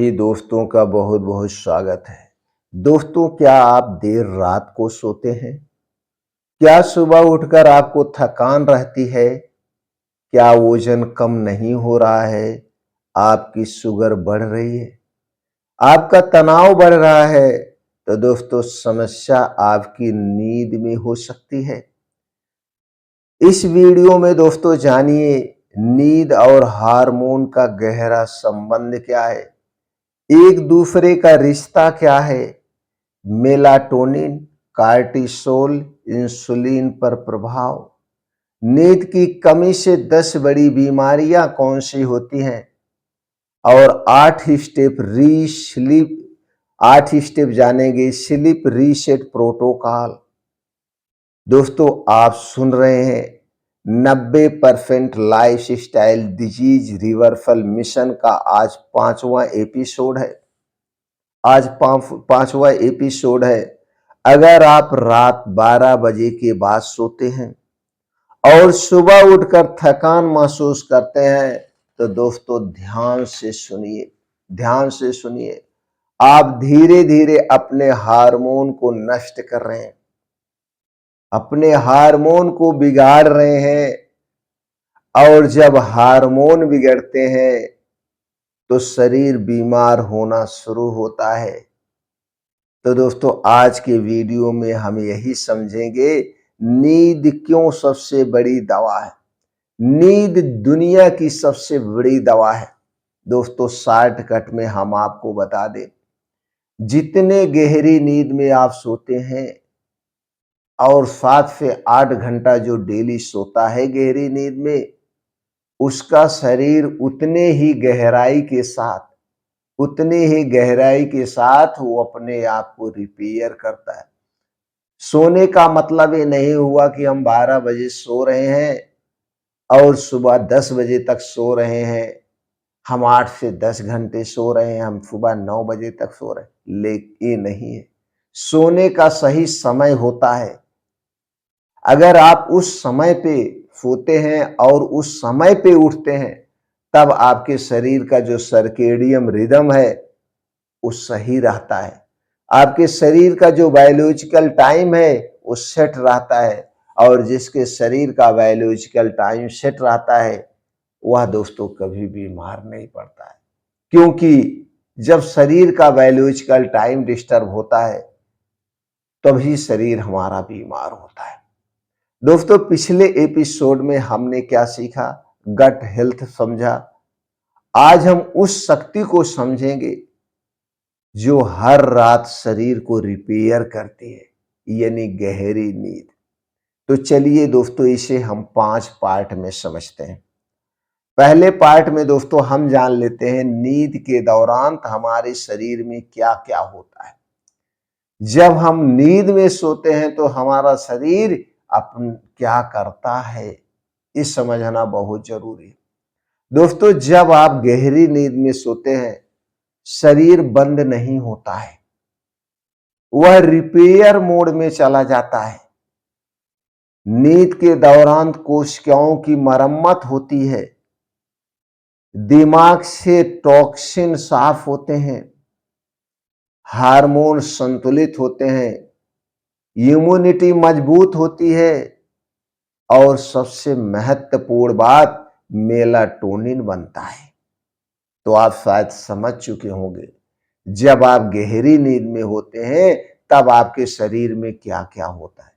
सभी दोस्तों का बहुत बहुत स्वागत है। दोस्तों, क्या आप देर रात को सोते हैं? क्या सुबह उठकर आपको थकान रहती है? क्या वजन कम नहीं हो रहा है? आपकी शुगर बढ़ रही है? आपका तनाव बढ़ रहा है? तो दोस्तों, समस्या आपकी नींद में हो सकती है। इस वीडियो में दोस्तों जानिए नींद और हार्मोन का गहरा संबंध क्या है, एक दूसरे का रिश्ता क्या है, मेलाटोनिन, कार्टिसोल, इंसुलिन पर प्रभाव, नींद की कमी से 10 बड़ी बीमारियां कौन सी होती हैं, और 8 स्टेप जानेंगे स्लीप रीसेट प्रोटोकॉल। दोस्तों, आप सुन रहे हैं 90% life style disease reversal mission का आज पांचवा एपिसोड है। अगर आप रात 12 बजे के बाद सोते हैं और सुबह उठकर थकान महसूस करते हैं तो दोस्तों ध्यान से सुनिए। आप धीरे धीरे अपने हार्मोन को नष्ट कर रहे हैं, अपने हार्मोन को बिगाड़ रहे हैं, और जब हार्मोन बिगड़ते हैं तो शरीर बीमार होना शुरू होता है। तो दोस्तों, आज के वीडियो में हम यही समझेंगे नींद क्यों सबसे बड़ी दवा है। नींद दुनिया की सबसे बड़ी दवा है। दोस्तों, शॉर्टकट में हम आपको बता दें, जितने गहरी नींद में आप सोते हैं और 7 से 8 घंटा जो डेली सोता है गहरी नींद में, उसका शरीर उतने ही गहराई के साथ वो अपने आप को रिपेयर करता है। सोने का मतलब ये नहीं हुआ कि हम 12 बजे सो रहे हैं और सुबह 10 बजे तक सो रहे हैं। हम 8 से 10 घंटे सो रहे हैं, हम सुबह 9 बजे तक सो रहे हैं, लेकिन ये नहीं है। सोने का सही समय होता है। अगर आप उस समय पे सोते हैं और उस समय पे उठते हैं, तब आपके शरीर का जो सर्केडियन रिदम है वो सही रहता है। आपके शरीर का जो बायोलॉजिकल टाइम है वो सेट रहता है, और जिसके शरीर का बायोलॉजिकल टाइम सेट रहता है वह दोस्तों कभी बीमार नहीं पड़ता है। क्योंकि जब शरीर का बायोलॉजिकल टाइम डिस्टर्ब होता है तभी शरीर हमारा बीमार होता है। दोस्तों, पिछले एपिसोड में हमने क्या सीखा? गट हेल्थ समझा। आज हम उस शक्ति को समझेंगे जो हर रात शरीर को रिपेयर करती है, यानी गहरी नींद। तो चलिए दोस्तों, इसे हम 5 पार्ट में समझते हैं। पहले पार्ट में दोस्तों हम जान लेते हैं नींद के दौरान हमारे शरीर में क्या क्या होता है। जब हम नींद में सोते हैं तो हमारा शरीर अपन क्या करता है, ये समझना बहुत जरूरी है। दोस्तों, जब आप गहरी नींद में सोते हैं शरीर बंद नहीं होता है, वह रिपेयर मोड में चला जाता है। नींद के दौरान कोशिकाओं की मरम्मत होती है, दिमाग से टॉक्सिन साफ होते हैं, हार्मोन संतुलित होते हैं, इम्यूनिटी मजबूत होती है, और सबसे महत्वपूर्ण बात, मेलाटोनिन बनता है। तो आप शायद समझ चुके होंगे, जब आप गहरी नींद में होते हैं तब आपके शरीर में क्या क्या होता है,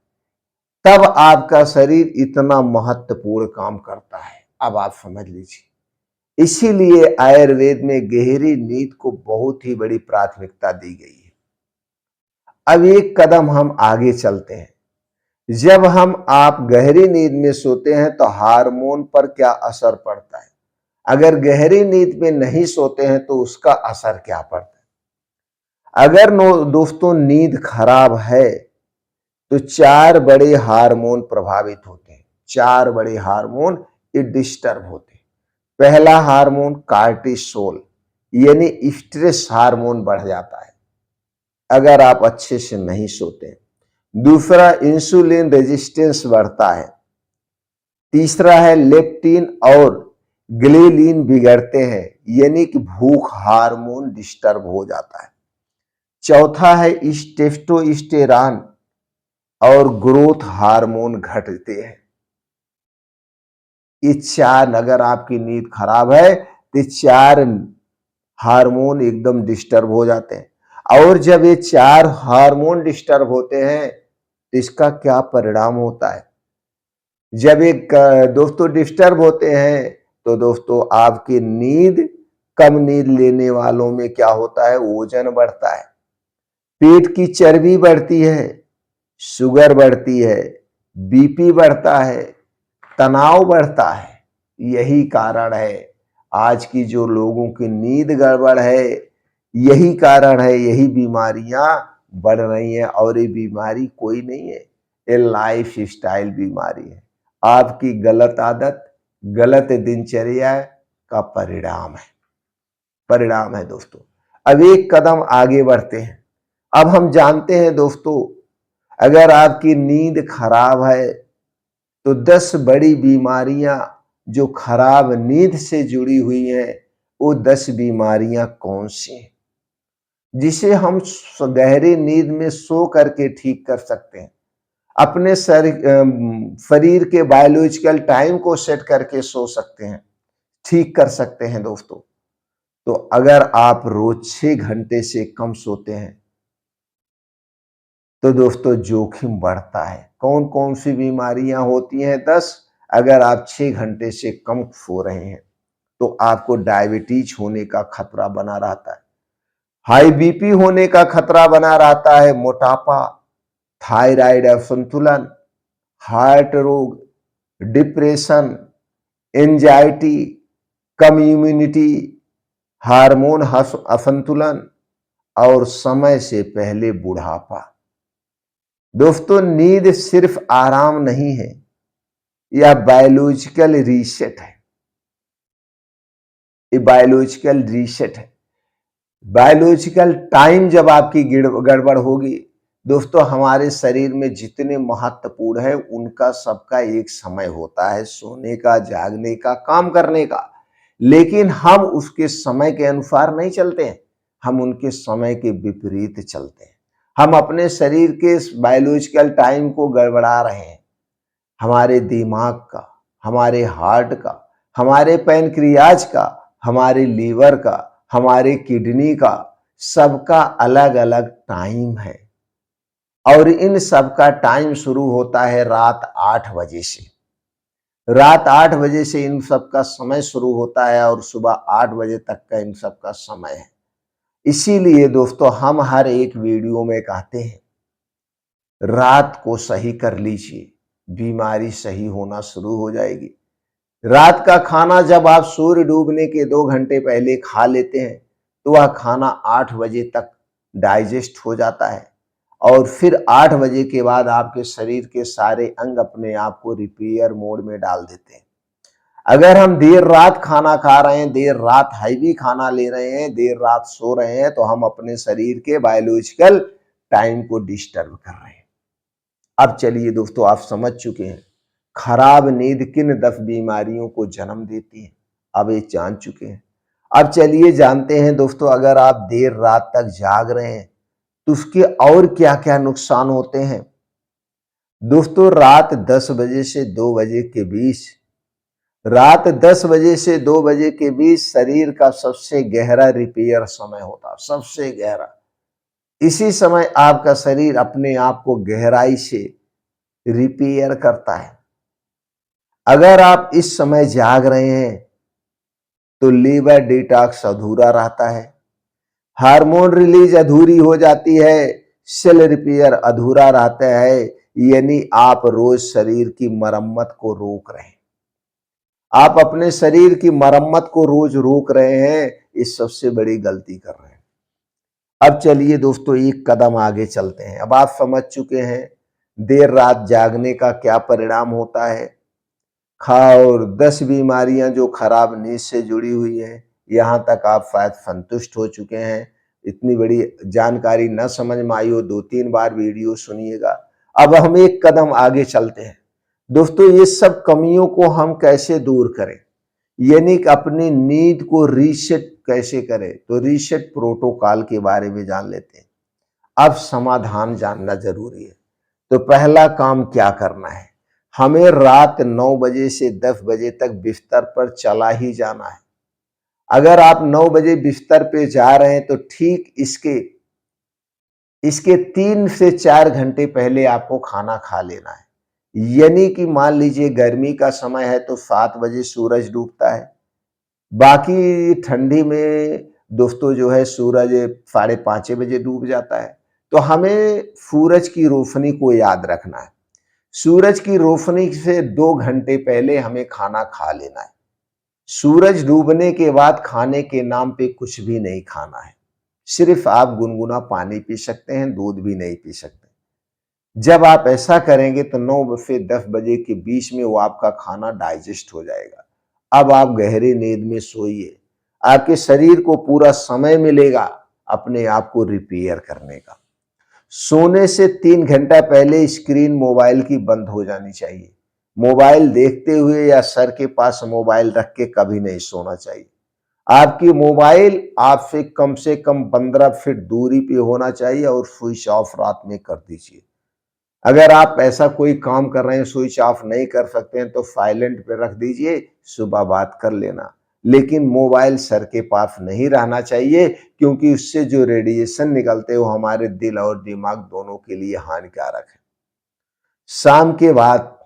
तब आपका शरीर इतना महत्वपूर्ण काम करता है। अब आप समझ लीजिए, इसीलिए आयुर्वेद में गहरी नींद को बहुत ही बड़ी प्राथमिकता दी गई है। अब एक कदम हम आगे चलते हैं। जब आप गहरी नींद में सोते हैं तो हार्मोन पर क्या असर पड़ता है? अगर गहरी नींद में नहीं सोते हैं तो उसका असर क्या पड़ता है? अगर दोस्तों नींद खराब है तो 4 बड़े हार्मोन प्रभावित होते हैं। 4 बड़े हार्मोन ये डिस्टर्ब होते हैं। पहला हार्मोन कार्टिसोल, यानी स्ट्रेस हार्मोन बढ़ जाता है अगर आप अच्छे से नहीं सोते। दूसरा, इंसुलिन रेजिस्टेंस बढ़ता है। तीसरा है लेप्टिन और ग्रेलिन बिगड़ते हैं, यानी कि भूख हार्मोन डिस्टर्ब हो जाता है। चौथा है टेस्टोस्टेरोन और ग्रोथ हार्मोन घटते हैं। ये चार, अगर आपकी नींद खराब है तो चार हार्मोन एकदम डिस्टर्ब हो जाते हैं। और जब ये चार हार्मोन डिस्टर्ब होते हैं तो इसका क्या परिणाम होता है? जब एक दोस्तों डिस्टर्ब होते हैं तो दोस्तों आपकी नींद, कम नींद लेने वालों में क्या होता है? वजन बढ़ता है, पेट की चर्बी बढ़ती है, शुगर बढ़ती है, बीपी बढ़ता है, तनाव बढ़ता है। यही कारण है आज की जो लोगों की नींद गड़बड़ है, यही कारण है, यही बीमारियां बढ़ रही हैं। और ये बीमारी कोई नहीं है, ये लाइफ स्टाइल बीमारी है। आपकी गलत आदत, गलत दिनचर्या का परिणाम है दोस्तों। अब एक कदम आगे बढ़ते हैं। अब हम जानते हैं दोस्तों, अगर आपकी नींद खराब है तो 10 बड़ी बीमारियां जो खराब नींद से जुड़ी हुई हैं, वो 10 बीमारियां कौन सी हैं, जिसे हम गहरी नींद में सो करके ठीक कर सकते हैं। अपने शरीर के बायोलॉजिकल टाइम को सेट करके सो सकते हैं, ठीक कर सकते हैं दोस्तों। तो अगर आप रोज 6 घंटे से कम सोते हैं तो दोस्तों जोखिम बढ़ता है। कौन कौन सी बीमारियां होती हैं? 10। अगर आप 6 घंटे से कम सो रहे हैं तो आपको डायबिटीज होने का खतरा बना रहता है, हाई बीपी होने का खतरा बना रहता है, मोटापा, थायराइड असंतुलन, हार्ट रोग, डिप्रेशन, एंजाइटी, कम इम्यूनिटी, हार्मोन असंतुलन और समय से पहले बुढ़ापा। दोस्तों नींद सिर्फ आराम नहीं है, यह बायोलॉजिकल रीसेट है। ये बायोलॉजिकल रीसेट है। बायोलॉजिकल टाइम जब आपकी गड़बड़ होगी दोस्तों, हमारे शरीर में जितने महत्वपूर्ण है उनका सबका एक समय होता है सोने का, जागने का, काम करने का। लेकिन हम उसके समय के अनुसार नहीं चलते हैं, हम उनके समय के विपरीत चलते हैं। हम अपने शरीर के बायोलॉजिकल टाइम को गड़बड़ा रहे हैं। हमारे दिमाग का, हमारे हार्ट का, हमारे पैनक्रियाज का, हमारे लीवर का, हमारे किडनी का, सबका अलग अलग टाइम है। और इन सबका टाइम शुरू होता है रात 8 बजे से। रात 8 बजे से इन सबका समय शुरू होता है और सुबह 8 बजे तक का इन सबका समय है। इसीलिए दोस्तों हम हर एक वीडियो में कहते हैं, रात को सही कर लीजिए, बीमारी सही होना शुरू हो जाएगी। रात का खाना जब आप सूर्य डूबने के 2 घंटे पहले खा लेते हैं तो वह खाना 8 बजे तक डाइजेस्ट हो जाता है और फिर 8 बजे के बाद आपके शरीर के सारे अंग अपने आप को रिपेयर मोड में डाल देते हैं। अगर हम देर रात खाना खा रहे हैं, देर रात हैवी खाना ले रहे हैं, देर रात सो रहे हैं, तो हम अपने शरीर के बायोलॉजिकल टाइम को डिस्टर्ब कर रहे हैं। अब चलिए दोस्तों, आप समझ चुके हैं खराब नींद किन 10 बीमारियों को जन्म देती है, अब ये जान चुके हैं। अब चलिए जानते हैं दोस्तों, अगर आप देर रात तक जाग रहे हैं तो उसके और क्या क्या नुकसान होते हैं। दोस्तों रात 10 बजे से 2 बजे के बीच, रात 10 बजे से 2 बजे के बीच शरीर का सबसे गहरा रिपेयर समय होता है, सबसे गहरा। इसी समय आपका शरीर अपने आप को गहराई से रिपेयर करता है। अगर आप इस समय जाग रहे हैं तो लीवर डिटॉक्स अधूरा रहता है, हार्मोन रिलीज अधूरी हो जाती है, सेल रिपेयर अधूरा रहता है, यानी आप रोज शरीर की मरम्मत को रोक रहे हैं। आप अपने शरीर की मरम्मत को रोज रोक रहे हैं, इस सबसे बड़ी गलती कर रहे हैं। अब चलिए दोस्तों एक कदम आगे चलते हैं। अब आप समझ चुके हैं देर रात जागने का क्या परिणाम होता है, और 10 बीमारियां जो खराब नींद से जुड़ी हुई हैं। यहां तक आप शायद संतुष्ट हो चुके हैं। इतनी बड़ी जानकारी न समझ में आई हो, 2-3 बार वीडियो सुनिएगा। अब हम एक कदम आगे चलते हैं। दोस्तों ये सब कमियों को हम कैसे दूर करें, यानी कि अपनी नींद को रीसेट कैसे करें, तो रीसेट प्रोटोकॉल के बारे में जान लेते हैं। अब समाधान जानना जरूरी है। तो पहला काम क्या करना है, हमें रात 9 बजे से 10 बजे तक बिस्तर पर चला ही जाना है। अगर आप 9 बजे बिस्तर पे जा रहे हैं तो ठीक इसके इसके 3 से 4 घंटे पहले आपको खाना खा लेना है। यानी कि मान लीजिए गर्मी का समय है तो 7 बजे सूरज डूबता है। बाकी ठंडी में दोस्तों जो है सूरज 5:30 बजे डूब जाता है। तो हमें सूरज की रोशनी को याद रखना है। सूरज की रोशनी से 2 घंटे पहले हमें खाना खा लेना है। सूरज डूबने के बाद खाने के नाम पे कुछ भी नहीं खाना है। सिर्फ आप गुनगुना पानी पी सकते हैं, दूध भी नहीं पी सकते। जब आप ऐसा करेंगे तो 9 से 10 बजे के बीच में वो आपका खाना डाइजेस्ट हो जाएगा। अब आप गहरी नींद में सोइए। आपके शरीर को पूरा समय मिलेगा अपने आप को रिपेयर करने का। सोने से 3 घंटा पहले स्क्रीन मोबाइल की बंद हो जानी चाहिए। मोबाइल देखते हुए या सर के पास मोबाइल रख के कभी नहीं सोना चाहिए। आपकी मोबाइल आपसे कम से कम 15 फीट दूरी पे होना चाहिए और स्विच ऑफ रात में कर दीजिए। अगर आप ऐसा कोई काम कर रहे हैं, स्विच ऑफ नहीं कर सकते हैं तो साइलेंट पे रख दीजिए, सुबह बात कर लेना। लेकिन मोबाइल सर के पास नहीं रहना चाहिए क्योंकि उससे जो रेडिएशन निकलते हैं वो हमारे दिल और दिमाग दोनों के लिए हानिकारक है। शाम के बाद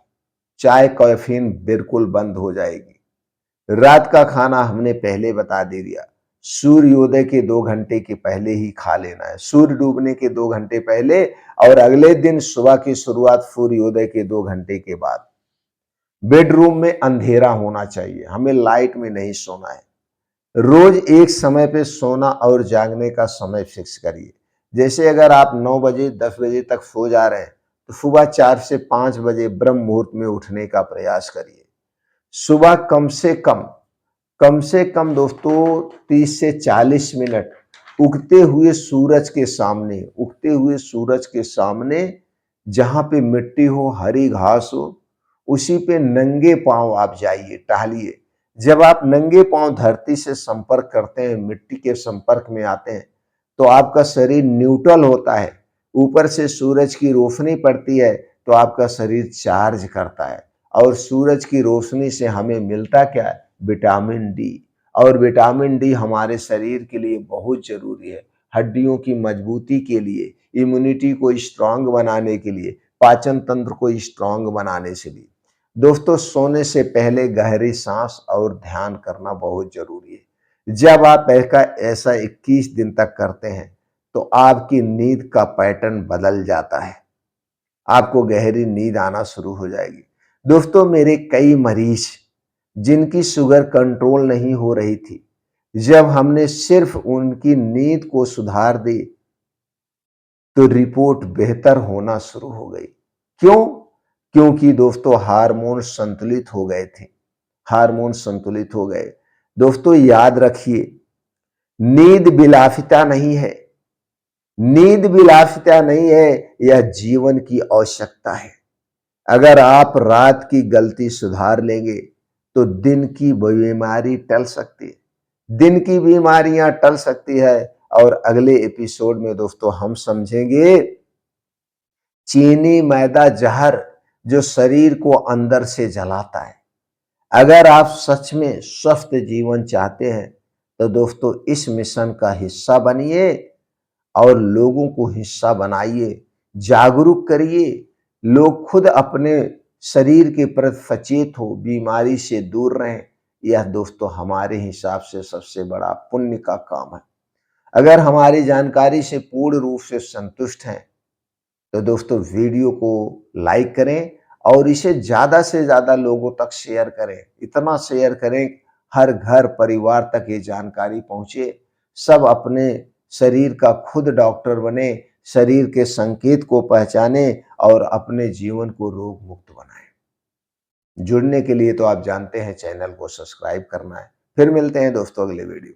चाय, कैफीन बिल्कुल बंद हो जाएगी। रात का खाना हमने पहले बता दे दिया। सूर्योदय के 2 घंटे के पहले ही खा लेना है। सूर्य डूबने के 2 घंटे पहले और अगले दिन सुबह की शुरुआत सूर्योदय के 2 घंटे के बाद। बेडरूम में अंधेरा होना चाहिए, हमें लाइट में नहीं सोना है। रोज एक समय पे सोना और जागने का समय फिक्स करिए। जैसे अगर आप 9 बजे 10 बजे तक सो जा रहे हैं तो सुबह 4 से 5 बजे ब्रह्म मुहूर्त में उठने का प्रयास करिए। सुबह कम से कम दोस्तों 30 से 40 मिनट उगते हुए सूरज के सामने जहां पे मिट्टी हो, हरी घास हो, उसी पे नंगे पांव आप जाइए, टहलिए। जब आप नंगे पांव धरती से संपर्क करते हैं, मिट्टी के संपर्क में आते हैं, तो आपका शरीर न्यूट्रल होता है। ऊपर से सूरज की रोशनी पड़ती है तो आपका शरीर चार्ज करता है और सूरज की रोशनी से हमें मिलता क्या है? Vitamin D. और विटामिन डी हमारे शरीर के लिए बहुत जरूरी है, हड्डियों की मजबूती के लिए, इम्यूनिटी को स्ट्रांग बनाने के लिए, पाचन तंत्र को स्ट्रांग बनाने से भी। दोस्तों, सोने से पहले गहरी सांस और ध्यान करना बहुत जरूरी है। जब आप ऐसा 21 दिन तक करते हैं तो आपकी नींद का पैटर्न बदल जाता है, आपको गहरी नींद आना शुरू हो जाएगी। दोस्तों, मेरे कई मरीज जिनकी शुगर कंट्रोल नहीं हो रही थी, जब हमने सिर्फ उनकी नींद को सुधार दी तो रिपोर्ट बेहतर होना शुरू हो गई। क्यों? क्योंकि दोस्तों हार्मोन संतुलित हो गए। दोस्तों, याद रखिए, नींद विलासिता नहीं है। नींद विलासिता नहीं है, यह जीवन की आवश्यकता है। अगर आप रात की गलती सुधार लेंगे तो दिन की बीमारी टल सकती है, दिन की बीमारियां टल सकती है। और अगले एपिसोड में दोस्तों हम समझेंगे चीनी मैदा जहर जो शरीर को अंदर से जलाता है। अगर आप सच में स्वस्थ जीवन चाहते हैं तो दोस्तों इस मिशन का हिस्सा बनिए और लोगों को हिस्सा बनाइए, जागरूक करिए। लोग खुद अपने शरीर के प्रति सचेत हो, बीमारी से दूर रहें। यह दोस्तों हमारे हिसाब से सबसे बड़ा पुण्य का काम है। अगर हमारी जानकारी से पूर्ण रूप से संतुष्ट हैं तो दोस्तों वीडियो को लाइक करें और इसे ज़्यादा से ज़्यादा लोगों तक शेयर करें। इतना शेयर करें हर घर परिवार तक ये जानकारी पहुंचे। सब अपने शरीर का खुद डॉक्टर बने, शरीर के संकेत को पहचाने और अपने जीवन को रोग मुक्त बनाएं। जुड़ने के लिए तो आप जानते हैं चैनल को सब्सक्राइब करना है। फिर मिलते हैं दोस्तों अगले वीडियो।